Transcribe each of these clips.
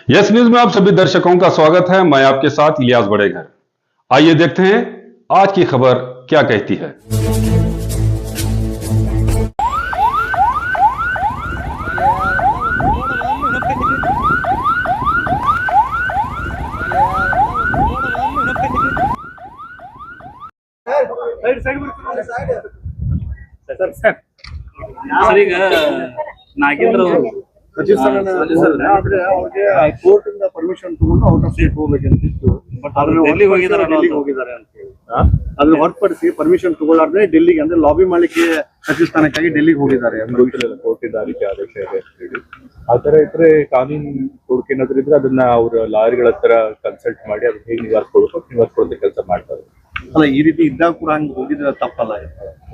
Yes news में आप सभी दर्शकों का स्वागत है। मैं आपके साथ इलियास बड़ेघर। आइए देखते हैं आज की खबर क्या कहती है। ಸರ್ ಈಗ ನಾಗೇಂದ್ರ ಅವ್ರಿಗೆ ಕೋರ್ಟ್ ಇಂದ ಪರ್ಮಿಷನ್ ತಗೊಂಡು ಔಟ್ ಆಫ್ ಸ್ಟೇಟ್ ಹೋಗ್ಬೇಕಂತಿತ್ತು. ಬಟ್ ಅವ್ರು ಡೆಲ್ಲಿಗೆ ಹೋಗಿದ್ದಾರೆ ಹೋಗಿದ್ದಾರೆ ಅಂತ ಹೇಳಿ ಅದನ್ನ ಹೊರತುಪಡಿಸಿ ಪರ್ಮಿಷನ್ ತಗೊಳ್ಳಾರ್ದೆ ಡೆಲ್ಲಿಗೆ ಅಂದ್ರೆ ಲಾಬಿ ಮಾಡ್ಲಿಕ್ಕೆ ಸಚಿವ ಸ್ಥಾನಕ್ಕಾಗಿ ಡೆಲ್ಲಿಗೆ ಹೋಗಿದ್ದಾರೆ. ಕೋರ್ಟ್ ಇಂದ ಅದಕ್ಕೆ ಆದೇಶ ಇದೆ ಅಂತ ಹೇಳಿ ಆತರ ಇದ್ರೆ ಕಾನೂನು ಹುಡುಕಿ ಏನಾದ್ರು ಇದ್ರೆ ಅದನ್ನ ಅವ್ರ ಲಾಯರ್ಗಳ ಹತ್ರ ಕನ್ಸಲ್ಟ್ ಮಾಡಿ ಅದನ್ನ ಹೇಗೆ ನಿವಾರಿಸ್ಕೊಳ್ಳೋದು ಕೆಲಸ ಮಾಡ್ತಾರೆ. ಅಲ್ಲ ಈ ರೀತಿ ಇದ್ದಾಗ ಕೂಡ ಹಂಗೆ ಹೋಗಿದ್ರೆ ತಪ್ಪಲ್ಲ.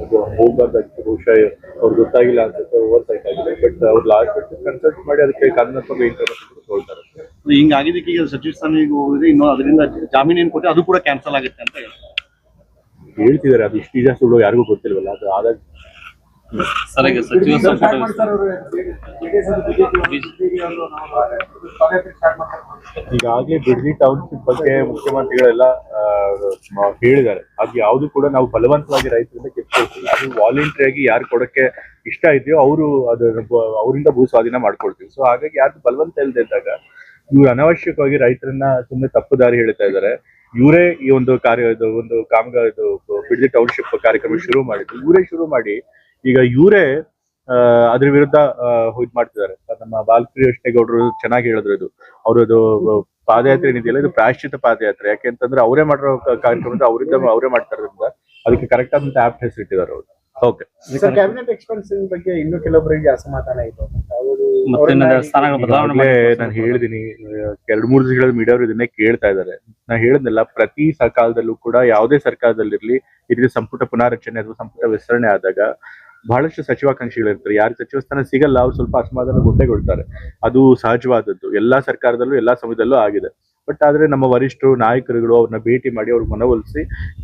ಅದು ಹೋಗ್ಬಾರ್ದಾಗಿತ್ತು, ಬಹುಶಃ ಅವ್ರು ಗೊತ್ತಾಗಿಲ್ಲ ಅನ್ಸುತ್ತೆ, ಓವರ್ ಸೈಟ್ ಆಗಿದೆ. ಬಟ್ ಅವ್ರ ಲಾಯರ್ ಕನ್ಸಲ್ಟ್ ಮಾಡಿ ಅದಕ್ಕೆ ಕಾನೂನಾತ್ಮಕ ಇನ್ಫಾರ್ಮೇಶನ್ ತಗೊಳ್ತಾರೆ. ಹಿಂಗ ಆಗಿದ್ದಕ್ಕೆ ಈಗ ಸಚಿವ ಸ್ಥಾನಕ್ಕೆ ಹೋಗಿದ್ರೆ ಇನ್ನು ಅದರಿಂದ ಜಾಮೀನು ಏನ್ ಕೊಟ್ಟೆ ಅದು ಕೂಡ ಕ್ಯಾನ್ಸಲ್ ಆಗುತ್ತೆ ಅಂತ ಹೇಳ್ತಿದ್ದಾರೆ. ಅದು ಇಷ್ಟು ನಿಜ ಸುಳ್ಳು ಯಾರಿಗೂ ಗೊತ್ತಿಲ್ವಲ್ಲ. ಅದು ಆದಾಗ ಸರ್ ಈಗ ಸಚಿವ ಸಂಪುಟ ಈಗಾಗಲೇ ಬಿಡ್ದಿ ಟೌನ್ಶಿಪ್ ಬಗ್ಗೆ ಮುಖ್ಯಮಂತ್ರಿಗಳೆಲ್ಲ ಹೇಳಿದ್ದಾರೆ. ಅದು ಯಾವ್ದು ಕೂಡ ನಾವು ಬಲವಂತವಾಗಿ ರೈತರಿಂದ ಕಿತ್ಕೊಳ್ತಿಲ್ಲ. ಅದು ವಾಲಂಟ್ರಿಯಾಗಿ ಯಾರು ಕೊಡಕ್ಕೆ ಇಷ್ಟ ಇದೆಯೋ ಅವರು ಅವರಿಂದ ಭೂ ಸ್ವಾಧೀನ ಮಾಡ್ಕೊಳ್ತೀವಿ. ಸೊ ಹಾಗಾಗಿ ಯಾರು ಬಲವಂತ ಇಲ್ಲದೆ ಇದ್ದಾಗ ಇವ್ರು ಅನಾವಶ್ಯಕವಾಗಿ ರೈತರನ್ನ ಸುಮ್ಮನೆ ತಪ್ಪು ದಾರಿ ಹೇಳ್ತಾ ಇದ್ದಾರೆ. ಇವರೇ ಈ ಒಂದು ಬಿಡ್ದಿ ಟೌನ್ಶಿಪ್ ಕಾರ್ಯಕ್ರಮ ಶುರು ಮಾಡಿದ್ರು. ಇವರೇ ಶುರು ಮಾಡಿ ಈಗ ಇವರೇ ಅದ್ರ ವಿರುದ್ಧ ಇದ್ ಮಾಡ್ತಿದ್ದಾರೆ. ನಮ್ಮ ಬಾಲಕೃಷ್ಣ ಯೋಚನೆಗೌಡರು ಚೆನ್ನಾಗಿ ಹೇಳಿದ್ರು. ಇದು ಅವ್ರದ್ದು ಪಾದಯಾತ್ರೆ ಏನಿದೆಯಲ್ಲ, ಇದು ಪ್ರಾಯಶ್ಚಿತ ಪಾದಯಾತ್ರೆ. ಯಾಕೆಂತಂದ್ರೆ ಅವರೇ ಮಾಡಿರೋ ಕಾರ್ಯಕ್ರಮ ಅವರೇ ಮಾಡ್ತಾರೋದ್ರಿಂದ ಅದಕ್ಕೆ ಕರೆಕ್ಟ್ ಆದಂತ ಆಪ್ ಹೆಸರಿಟ್ಟಿದ್ದಾರೆ ಅವರು. ಓಕೆ ಸರ್, ಕ್ಯಾಬಿನೆಟ್ ಎಕ್ಸ್ಪೆನ್ಷನ್ ಬಗ್ಗೆ ಇನ್ನೂ ಕೆಲವೊಬ್ಬರಿಗೆ ಅಸಮಾಧಾನ ಇದೆ. ನಾನು ಹೇಳಿದೀನಿ, 2-3 ದಿವಸಗಳ ಮೀಡಿಯಾ ಇದನ್ನೇ ಕೇಳ್ತಾ ಇದ್ದಾರೆ. ನಾನು ಹೇಳಿದ್ನಲ್ಲ, ಪ್ರತಿ ಕಾಲದಲ್ಲೂ ಕೂಡ ಯಾವುದೇ ಸರ್ಕಾರದಲ್ಲಿರ್ಲಿ ಈ ರೀತಿ ಸಂಪುಟ ಪುನಾರಚನೆ ಅಥವಾ ಸಂಪುಟ ವಿಸ್ತರಣೆ ಆದಾಗ ಬಹಳಷ್ಟು ಸಚಿವಾಕಾಂಕ್ಷಿಗಳಿರ್ತಾರೆ. ಯಾರು ಸಚಿವ ಸ್ಥಾನ ಸಿಗಲ್ಲ ಅವ್ರು ಸ್ವಲ್ಪ ಅಸಮಾಧಾನಗೊಳ್ತಾರೆ. ಅದು ಸಹಜವಾದದ್ದು, ಎಲ್ಲಾ ಸರ್ಕಾರದಲ್ಲೂ ಎಲ್ಲಾ ಸಮಯದಲ್ಲೂ ಆಗಿದೆ. ಬಟ್ ಆದ್ರೆ ನಮ್ಮ ವರಿಷ್ಠರು ನಾಯಕರುಗಳು ಅವ್ರನ್ನ ಭೇಟಿ ಮಾಡಿ ಅವ್ರಿಗೆ ಮನವೊಲಿಸಿ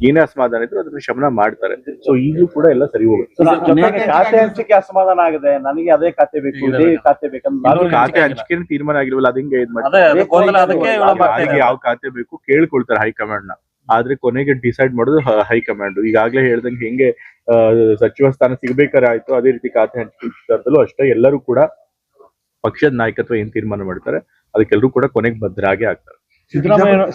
ಏನೇ ಅಸಮಾಧಾನ ಇದ್ರು ಅದನ್ನ ಶಮನ ಮಾಡ್ತಾರೆ. ಸೊ ಈಗಲೂ ಕೂಡ ಎಲ್ಲ ಸರಿ ಹೋಗುತ್ತೆ. ಖಾತೆ ಹಂಚಿಕೆ ಅಸಮಾಧಾನ ಆಗಿದೆ. ನನಗೆ ಅದೇ ಖಾತೆ ಬೇಕು, ಇದೇ ಖಾತೆ ಬೇಕಂದ್ರೆ ಖಾತೆ ಹಂಚಿಕೆ ತೀರ್ಮಾನ ಆಗಿಲ್ವಲ್ಲ, ಅದ್ ಹಿಂಗೆ ಇದ್ ಮಾಡ್ತಾರೆ. ಯಾವ ಖಾತೆ ಬೇಕು ಕೇಳ್ಕೊಳ್ತಾರೆ ಹೈಕಮಾಂಡ್ ನ. ಆದ್ರೆ ಕೊನೆಗೆ ಡಿಸೈಡ್ ಮಾಡೋದು ಹೈಕಮಾಂಡ್. ಈಗಾಗ್ಲೇ ಹೇಳ್ದಂಗೆ ಹೆಂಗೆ ಸಚಿವ ಸ್ಥಾನ ಸಿಗ್ಬೇಕಾದ್ರೆ ಆಯ್ತು, ಅದೇ ರೀತಿ ಖಾತೆ ಹಂಚಿಕೆ ವಿಚಾರದಲ್ಲೂ ಅಷ್ಟೇ. ಎಲ್ಲರೂ ಕೂಡ ಪಕ್ಷದ ನಾಯಕತ್ವ ಏನ್ ತೀರ್ಮಾನ ಮಾಡ್ತಾರೆ ಅದಕ್ಕೆಲ್ಲರೂ ಕೂಡ ಕೊನೆಗೆ ಬದ್ಧರಾಗಿ ಆಗ್ತಾರೆ.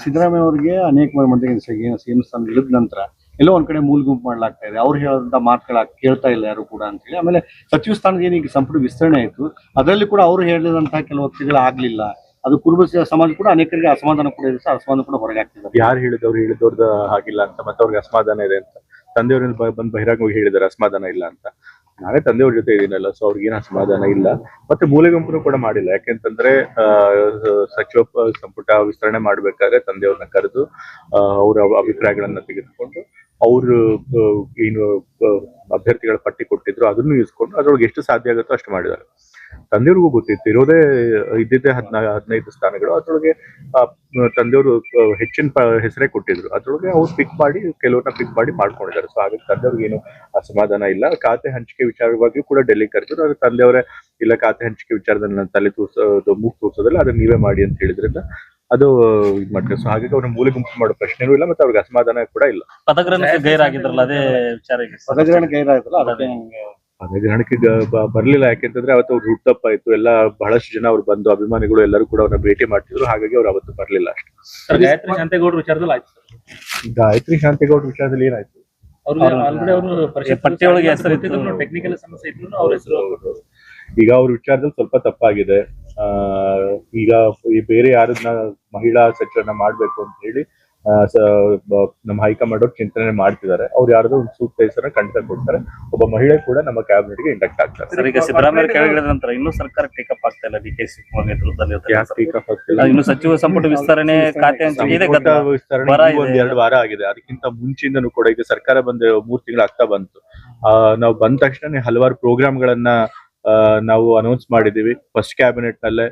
ಸಿದ್ದರಾಮಯ್ಯ ಅವರಿಗೆ ಅನೇಕ ಮಂದಿಗೆ ಸಿಎಂ ಸ್ಥಾನ ಇಳಿದ ನಂತರ ಎಲ್ಲೋ ಒಂದ್ ಕಡೆ ಮೂಲ ಗುಂಪು ಮಾಡ್ಲಾಗ್ತಾ ಇದೆ. ಅವ್ರು ಹೇಳಂತ ಮಾತುಗಳ ಕೇಳ್ತಾ ಇಲ್ಲ ಯಾರು ಕೂಡ ಅಂತ ಹೇಳಿ. ಆಮೇಲೆ ಸಚಿವ ಸ್ಥಾನಕ್ಕೆ ಏನೀಗ ಸಂಪುಟ ವಿಸ್ತರಣೆ ಆಯ್ತು, ಅದರಲ್ಲಿ ಕೂಡ ಅವ್ರು ಹೇಳಿದಂತಹ ಕೆಲವು ವ್ಯಕ್ತಿಗಳು ಆಗ್ಲಿಲ್ಲ. ಅದು ಕುರುಬ ಸಮಾಜ ಕೂಡ ಅನೇಕರಿಗೆ ಅಸಮಾಧಾನ ಕೂಡ ಇದೆ. ಅಸಮಾಧಾನ ಕೂಡ ಹೊರಗೆ ಆಗ್ತಿದ್ದಾರೆ. ಯಾರು ಹೇಳಿದವ್ರದ್ದು ಆಗಿಲ್ಲ ಅಂತ ಮತ್ತೆ ಅವ್ರಿಗೆ ಅಸಮಾಧಾನ ಇದೆ ಅಂತ ತಂದೆಯವ್ರಿಂದ ಬಂದು ಬಹಿರಂಗವಾಗಿ ಹೇಳಿದ್ದಾರೆ ಅಸಮಾಧಾನ ಇಲ್ಲ ಅಂತ. ನಾನೇ ತಂದೆಯವ್ರ ಜೊತೆ ಇದೀನಲ್ಲ, ಸೊ ಅವ್ರಿಗೆ ಏನು ಅಸಮಾಧಾನ ಇಲ್ಲ. ಮತ್ತೆ ಮೂಲೆ ಗುಂಪನ್ನು ಕೂಡ ಮಾಡಿಲ್ಲ. ಯಾಕೆಂತಂದ್ರೆ ಸಚಿವ ಸಂಪುಟ ವಿಸ್ತರಣೆ ಮಾಡ್ಬೇಕಾದ್ರೆ ತಂದೆಯವ್ರನ್ನ ಕರೆದು ಅವರ ಅಭಿಪ್ರಾಯಗಳನ್ನ ತೆಗೆದುಕೊಂಡು ಅವರು ಏನು ಅಭ್ಯರ್ಥಿಗಳ ಪಟ್ಟಿ ಕೊಟ್ಟಿದ್ರು ಅದನ್ನು ಇಸ್ಕೊಂಡು ಅದ್ರೊಳಗೆ ಎಷ್ಟು ಸಾಧ್ಯ ಆಗುತ್ತೋ ಅಷ್ಟು ಮಾಡಿದ್ದಾರೆ. ತಂದೆಯವ್ರಿಗೂ ಗೊತ್ತಿತ್ತು ಇದ್ದಿದ್ದೇ 15 ಸ್ಥಾನಗಳು. ಅದ್ರೊಳಗೆ ತಂದೆಯವರು ಹೆಚ್ಚಿನ ಹೆಸರೇ ಕೊಟ್ಟಿದ್ರು. ಅದ್ರೊಳಗೆ ಅವ್ರು ಕೆಲವ್ರನ್ನ ಪಿಕ್ ಮಾಡಿ ಮಾಡ್ಕೊಂಡಿದ್ದಾರೆ. ಸೊ ಹಾಗಾಗಿ ತಂದೆಯವ್ರಿಗೆ ಏನು ಅಸಮಾಧಾನ ಇಲ್ಲ. ಖಾತೆ ಹಂಚಿಕೆ ವಿಚಾರವಾಗಿಯೂ ಕೂಡ ಡೆಲ್ಲಿ ಕರೆದ್ರು. ಆದ್ರೆ ತಂದೆಯವರೇ ಇಲ್ಲ, ಖಾತೆ ಹಂಚಿಕೆ ವಿಚಾರದಲ್ಲಿ ನನ್ನ ತಲೆ ಮೂಗು ತೂರ್ಸೋದಿಲ್ಲ, ಅದನ್ನ ನೀವೇ ಮಾಡಿ ಅಂತ ಹೇಳಿದ್ರಿಂದ ಅದು ಇದ್ ಮಾಡ್ತಾರೆ. ಸೊ ಹಾಗಾಗಿ ಅವ್ರನ್ನ ಮೂಲೆ ಗುಂಪು ಮಾಡೋ ಪ್ರಶ್ನೆನೂ ಇಲ್ಲ, ಮತ್ತೆ ಅವ್ರಿಗೆ ಅಸಮಾಧಾನ ಕೂಡ ಇಲ್ಲ. ಪದಗ್ರಹಣಕ್ಕೆ ಗೈರಾಗಿದ್ರಲ್ಲ, ಅದೇ ವಿಚಾರ ಪದಗ್ರಹಣಕ್ಕೆ ಬರ್ಲಿಲ್ಲ. ಯಾಕೆಂತಂದ್ರೆ ಅವತ್ತು ಅವ್ರು ಹುಟ್ಟಪ್ಪ ಇತ್ತು, ಎಲ್ಲ ಬಹಳಷ್ಟು ಜನ ಅವ್ರು ಬಂದು ಅಭಿಮಾನಿಗಳು ಎಲ್ಲರೂ ಕೂಡ ಅವ್ರನ್ನ ಭೇಟಿ ಮಾಡ್ತಿದ್ರು. ಹಾಗಾಗಿ ಅವ್ರು ಅವತ್ತು ಬರ್ಲಿಲ್ಲ ಅಷ್ಟೇ. ಗಾಯತ್ರಿ ಶಾಂತೇಗೌಡರ ವಿಚಾರದಲ್ಲಿ ಆಯ್ತು. ಗಾಯತ್ರಿ ಶಾಂತೇಗೌಡರ ವಿಚಾರದಲ್ಲಿ ಏನಾಯ್ತು? ಪಟ್ಟಿಯೊಳಗೆ ಹೆಸರು ಟೆಕ್ನಿಕಲ್ ಸಮಸ್ಯೆ ಇದ್ರು ಅವ್ರ ಹೆಸರು. ಈಗ ಅವ್ರ ವಿಚಾರದಲ್ಲಿ ಸ್ವಲ್ಪ ತಪ್ಪಾಗಿದೆ. ಈಗ ಬೇರೆ ಯಾರನ್ನ ಮಹಿಳಾ ಸಚಿವರನ್ನ ಮಾಡ್ಬೇಕು ಅಂತ ಹೇಳಿ ನಮ್ಮ ಹೈಕಮಾಂಡ್ ಅವ್ರು ಚಿಂತನೆ ಮಾಡ್ತಿದ್ದಾರೆ. ಅವ್ರು ಯಾರ್ದೋ ಒಂದು ಸೂಕ್ತ ಹೆಸರನ್ನ ಖಂಡಿತ ಕೊಡ್ತಾರೆ. ಒಬ್ಬ ಮಹಿಳೆ ಕೂಡ ನಮ್ಮ ಕ್ಯಾಬಿನೆಟ್ ಗೆ ಇಂಡಕ್ಟ್ ಆಗ್ತಾರೆ. ಈಗ ಸಿದ್ದರಾಮಯ್ಯ ಕೆಳಗಿಳಿದ ನಂತರ ಇನ್ನೂ ಸರ್ಕಾರ ಟೇಕಪ್ ಆಗ್ತಾ ಇಲ್ಲ. ಡಿ ಕೆ ಶಿವಕುಮಾರ್ ನೇತೃತ್ವದಲ್ಲಿ ಇನ್ನು ಸಚಿವ ಸಂಪುಟ ವಿಸ್ತರಣೆ ಖಾತೆ ವಿಸ್ತರಣೆ 1-2 ವಾರ ಆಗಿದೆ. ಅದಕ್ಕಿಂತ ಮುಂಚಿಂದನೂ ಕೂಡ ಈಗ ಸರ್ಕಾರ ಬಂದು 3 ತಿಂಗಳು ಆಗ್ತಾ ಬಂತು. ನಾವು ಬಂದ ತಕ್ಷಣ ಹಲವಾರು ಪ್ರೋಗ್ರಾಮ್ಗಳನ್ನ ನಾವು ಅನೌನ್ಸ್ ಮಾಡಿದೀವಿ. ಫಸ್ಟ್ ಕ್ಯಾಬಿನೆಟ್ ನಲ್ಲೇ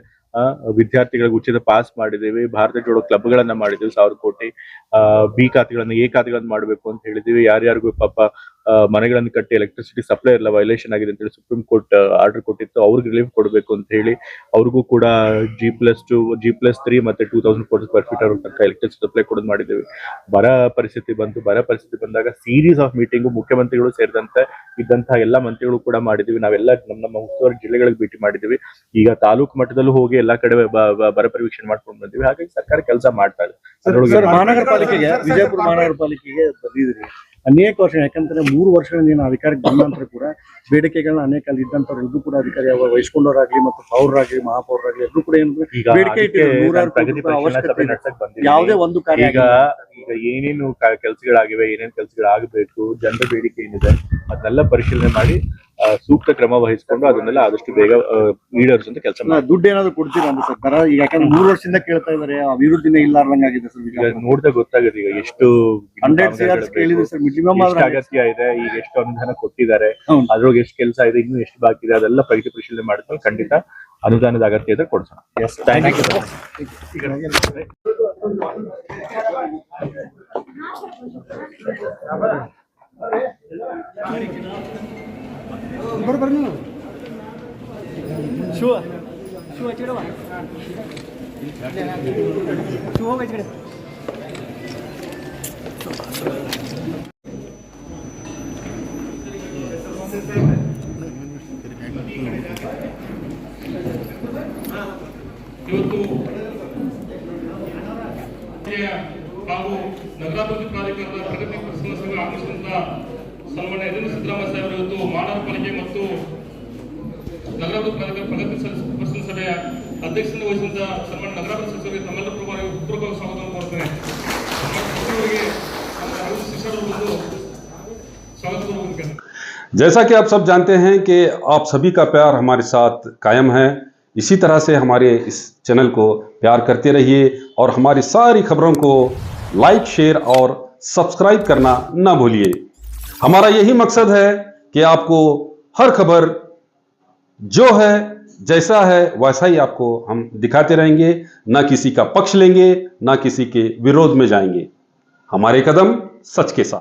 ವಿದ್ಯಾರ್ಥಿಗಳಿಗೆ ಉಚಿತ ಪಾಸ್ ಮಾಡಿದೀವಿ. ಭಾರತ ಜೋಡೋ ಕ್ಲಬ್ಗಳನ್ನ ಮಾಡಿದೀವಿ. 1000 ಕೋಟಿ ಬಿ ಖಾತೆಗಳನ್ನ ಎ ಖಾತೆಗಳನ್ನ ಮಾಡ್ಬೇಕು ಅಂತ ಹೇಳಿದೀವಿ. ಯಾರ್ಯಾರಿಗೂ ಪಾಪ ಮನೆಗಳನ್ನು ಕಟ್ಟಿ ಎಲೆಕ್ಟ್ರಿಸಿಟಿ ಸಪ್ಲೈ ಎಲ್ಲ ವೈಲೇಷನ್ ಆಗಿದೆ ಅಂತ ಹೇಳಿ ಸುಪ್ರೀಂ ಕೋರ್ಟ್ ಆರ್ಡರ್ ಕೊಟ್ಟಿತ್ತು. ಅವ್ರಿಗೆ ರಿಲೀಫ್ ಕೊಡಬೇಕು ಅಂತ ಹೇಳಿ ಅವ್ರಿಗೂ ಕೂಡ G+2 G+3 ಮತ್ತೆ 2000 ಸ್ಕ್ವೇರ್ ಫೀಟ್ ಅವ್ರ ತನಕ ಎಲೆಕ್ಟ್ರಿಸಿಟಿ ಸಪ್ಲೈ ಕೊಡೋದು ಮಾಡಿದ್ದೇವೆ. ಬರ ಪರಿಸ್ಥಿತಿ ಬಂದಾಗ ಸೀರೀಸ್ ಆಫ್ ಮೀಟಿಂಗು ಮುಖ್ಯಮಂತ್ರಿಗಳು ಸೇರಿದಂತೆ ಇದ್ದಂತಹ ಎಲ್ಲಾ ಮಂತ್ರಿಗಳು ಕೂಡ ಮಾಡಿದೀವಿ. ನಾವೆಲ್ಲ ನಮ್ಮ ಉಸ್ತುವಾರಿ ಜಿಲ್ಲೆಗಳಿಗೆ ಭೇಟಿ ಮಾಡಿದೀವಿ. ಈಗ ತಾಲೂಕು ಮಟ್ಟದಲ್ಲೂ ಹೋಗಿ ಎಲ್ಲಾ ಕಡೆ ಬರ ಪರಿವೀಕ್ಷಣೆ ಮಾಡ್ಕೊಂಡು ಬಂದಿವಿ. ಹಾಗಾಗಿ ಸರ್ಕಾರ ಕೆಲಸ ಮಾಡ್ತಾ ಇದೆ. ಮಹಾನಗರ ಪಾಲಿಕೆಗೆ, ವಿಜಯಪುರ ಮಹಾನಗರ ಪಾಲಿಕೆಗೆ ಬಂದಿದ್ರಿ ಅನೇಕ ವರ್ಷ, ಯಾಕಂದ್ರೆ 3 ವರ್ಷಗಳಿಂದ ಏನು ಅಧಿಕಾರಕ್ಕೆ ಬಂದ ನಂತರ ಕೂಡ ಬೇಡಿಕೆಗಳನ್ನ ಅನೇಕ ಅಲ್ಲಿ ಇದ್ದಂತವ್ರು ಎಲ್ಲರೂ ಕೂಡ ಅಧಿಕಾರಿ ವಹಿಸ್ಕೊಂಡವರಾಗ್ಲಿ ಮತ್ತು ಪೌರರಾಗ್ಲಿ ಮಹಾಪೌರರಾಗ್ಲಿ ಎಲ್ಲರೂ ಕೂಡ ಏನು ಬೇಡಿಕೆ ಇಟ್ಟಿದ್ರು. 100 ಕೋಟಿ ರೂಪಾಯಿ ಅವಶ್ಯಕತೆ ಇದೆ. ಯಾವುದೇ ಒಂದು ಕಾರ್ಯ ಈಗ ಏನೇನು ಕೆಲಸಗಳಾಗಿವೆ, ಏನೇನು ಕೆಲಸಗಳಾಗಬೇಕು, ಜನರ ಬೇಡಿಕೆ ಏನಿದೆ ಅದನ್ನೆಲ್ಲ ಪರಿಶೀಲನೆ ಮಾಡಿ ಸೂಕ್ತ ಕ್ರಮ ವಹಿಸಿಕೊಂಡು ಅದನ್ನೆಲ್ಲ ಆದಷ್ಟು ಬೇಗ ಈಡೇರಿಸುವಂತ ಕೆಲಸ ಮಾಡಿ. ದುಡ್ಡು ಏನಾದ್ರು ಕೊಡ್ತೀರಾ ಅಂತ ಸರ್ಕಾರ? ಈಗ ಯಾಕಂದ್ರೆ 3 ವರ್ಷದಿಂದ ಕೇಳ್ತಾ ಇದಾರೆ, ಅಭಿವೃದ್ಧಿನೇ ಇಲ್ಲಾರ್ದಂಗಾಗಿದೆ ಸರ್. ಈಗ ನೋಡಿದಾಗ ಗೊತ್ತಾಗುತ್ತೆ ಈಗ ಎಷ್ಟು 100 CR ಕೇಳಿದ್ರೆ ಸರ್ ಮಿನಿಮಮ್ ಅಗತ್ಯ ಇದೆ, ಈಗ ಎಷ್ಟು ಅನುದಾನ ಕೊಟ್ಟಿದ್ದಾರೆ, ಅದ್ರೊಳಗೆ ಎಷ್ಟು ಕೆಲಸ ಇದೆ, ಇನ್ನು ಎಷ್ಟು ಬಾಕಿ ಇದೆ, ಅದೆಲ್ಲ ಪ್ರಗತಿ ಪರಿಶೀಲನೆ ಮಾಡಿದ್ಮೇಲೆ ಖಂಡಿತ ಅನುದಾನದ ಅಗತ್ಯ ಇದ್ರೆ ಕೊಡ್ಸೋಣ. Thank you. ಹಾಗೂ ನಗರಾಭಿವೃದ್ಧಿ ಪ್ರಾಧಿಕಾರದ ಪ್ರಗತಿ ಪರಿಶೀಲನೆ ಆಗಮಿಸಿದಂತ ಸನ್ಮಾನ್ಯ ಯತೀಂದ್ರ ಸಿದ್ದರಾಮಯ್ಯ ಸಾಹೇಬರು ಇವತ್ತು ಮಹಾನಗರ ಪಾಲಿಕೆ ಮತ್ತು ನಗರಾಭಿವೃದ್ಧಿ ಪ್ರಾಧಿಕಾರ ಪ್ರಗತಿ ಪರಿಶೀಲನೆ ಸಭೆಯ ಅಧ್ಯಕ್ಷತೆ ವಹಿಸಿದಂತ ಸನ್ಮಾನ್ಯ ನಗರಾಭಿವೃದ್ಧಿ ಸಚಿವರಿಗೆ ತಮ್ಮೆಲ್ಲರೂ ಪೂರ್ವಕ ಸ್ವಾಗತವನ್ನು ಕೋರುತ್ತೇನೆ. जैसा कि आप सब जानते हैं कि आप सभी का प्यार हमारे साथ कायम है। इसी तरह से हमारे इस चैनल को प्यार करते रहिए और हमारी सारी खबरों को लाइक, शेयर और सब्सक्राइब करना ना भूलिए। हमारा यही मकसद है कि आपको हर खबर जो है जैसा है वैसा ही आपको हम दिखाते रहेंगे, ना किसी का पक्ष लेंगे, ना किसी के विरोध में जाएंगे। हमारे कदम सच के साथ।